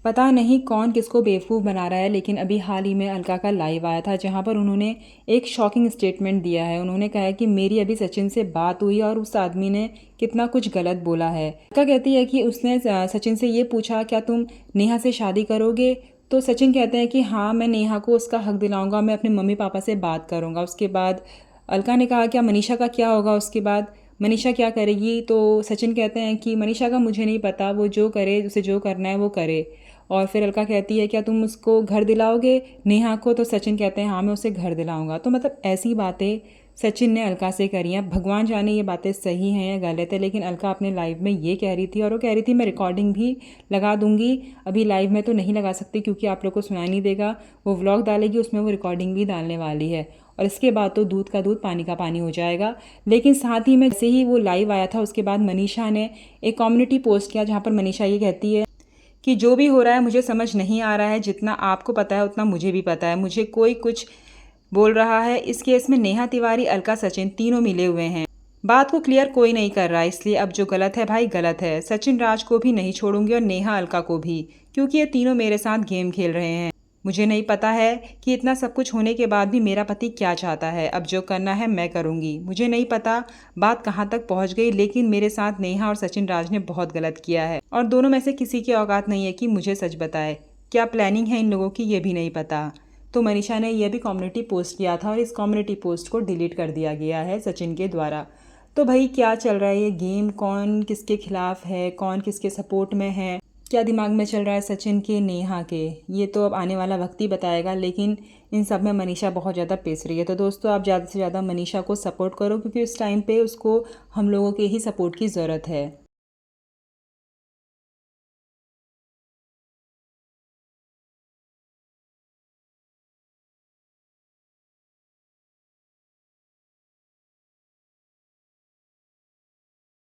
पता नहीं कौन किसको बेवकूफ़ बना रहा है, लेकिन अभी हाल ही में अलका का लाइव आया था जहां पर उन्होंने एक शॉकिंग स्टेटमेंट दिया है। उन्होंने कहा है कि मेरी अभी सचिन से बात हुई और उस आदमी ने कितना कुछ गलत बोला है। अलका कहती है कि उसने सचिन से ये पूछा, क्या तुम नेहा से शादी करोगे? तो सचिन कहते हैं कि हाँ, मैं नेहा को उसका हक दिलाऊंगा, मैं अपने मम्मी पापा से बात करूंगा। उसके बाद अलका ने कहा, क्या मनीषा का क्या होगा? उसके बाद मनीषा क्या करेगी? तो सचिन कहते हैं कि मनीषा का मुझे नहीं पता, वो जो करे, उसे जो करना है वो करे। और फिर अलका कहती है, क्या तुम उसको घर दिलाओगे नेहा को? तो सचिन कहते हैं, हाँ, मैं उसे घर दिलाऊंगा। तो मतलब ऐसी बातें सचिन ने अलका से करी हैं। भगवान जाने ये बातें सही हैं या गलत है, लेकिन अलका अपने लाइव में ये कह रही थी, और वो कह रही थी मैं रिकॉर्डिंग भी लगा दूंगी। अभी लाइव में तो नहीं लगा सकती क्योंकि आप लोग को सुनाई नहीं देगा। वो व्लॉग डालेगी, उसमें वो रिकॉर्डिंग भी डालने वाली है, और इसके बाद तो दूध का दूध पानी का पानी हो जाएगा। लेकिन साथ ही में जैसे ही वो लाइव आया था, उसके बाद मनीषा ने एक कम्युनिटी पोस्ट किया जहाँ पर मनीषा ये कहती है कि जो भी हो रहा है मुझे समझ नहीं आ रहा है, जितना आपको पता है उतना मुझे भी पता है, मुझे कोई कुछ बोल रहा है। इस केस में नेहा तिवारी, अलका, सचिन तीनों मिले हुए हैं। बात को क्लियर कोई नहीं कर रहा है, इसलिए अब जो गलत है भाई गलत है। सचिन राज को भी नहीं छोड़ूंगी और नेहा अलका को भी, क्योंकि ये तीनों मेरे साथ गेम खेल रहे हैं। मुझे नहीं पता है कि इतना सब कुछ होने के बाद भी मेरा पति क्या चाहता है। अब जो करना है मैं करूंगी। मुझे नहीं पता बात कहाँ तक पहुँच गई, लेकिन मेरे साथ नेहा और सचिन राज ने बहुत गलत किया है, और दोनों में से किसी की औकात नहीं है कि मुझे सच बताए। क्या प्लानिंग है इन लोगों की ये भी नहीं पता। तो मनीषा ने यह भी कम्युनिटी पोस्ट किया था, और इस कम्युनिटी पोस्ट को डिलीट कर दिया गया है सचिन के द्वारा। तो भाई क्या चल रहा है ये गेम? कौन किसके खिलाफ है, कौन किसके सपोर्ट में है, क्या दिमाग में चल रहा है सचिन के, नेहा के? ये तो अब आने वाला वक्त ही बताएगा, लेकिन इन सब में मनीषा बहुत ज़्यादा पिस रही है। तो दोस्तों, आप ज़्यादा से ज़्यादा मनीषा को सपोर्ट करो, क्योंकि उस टाइम पे उसको हम लोगों के ही सपोर्ट की ज़रूरत है।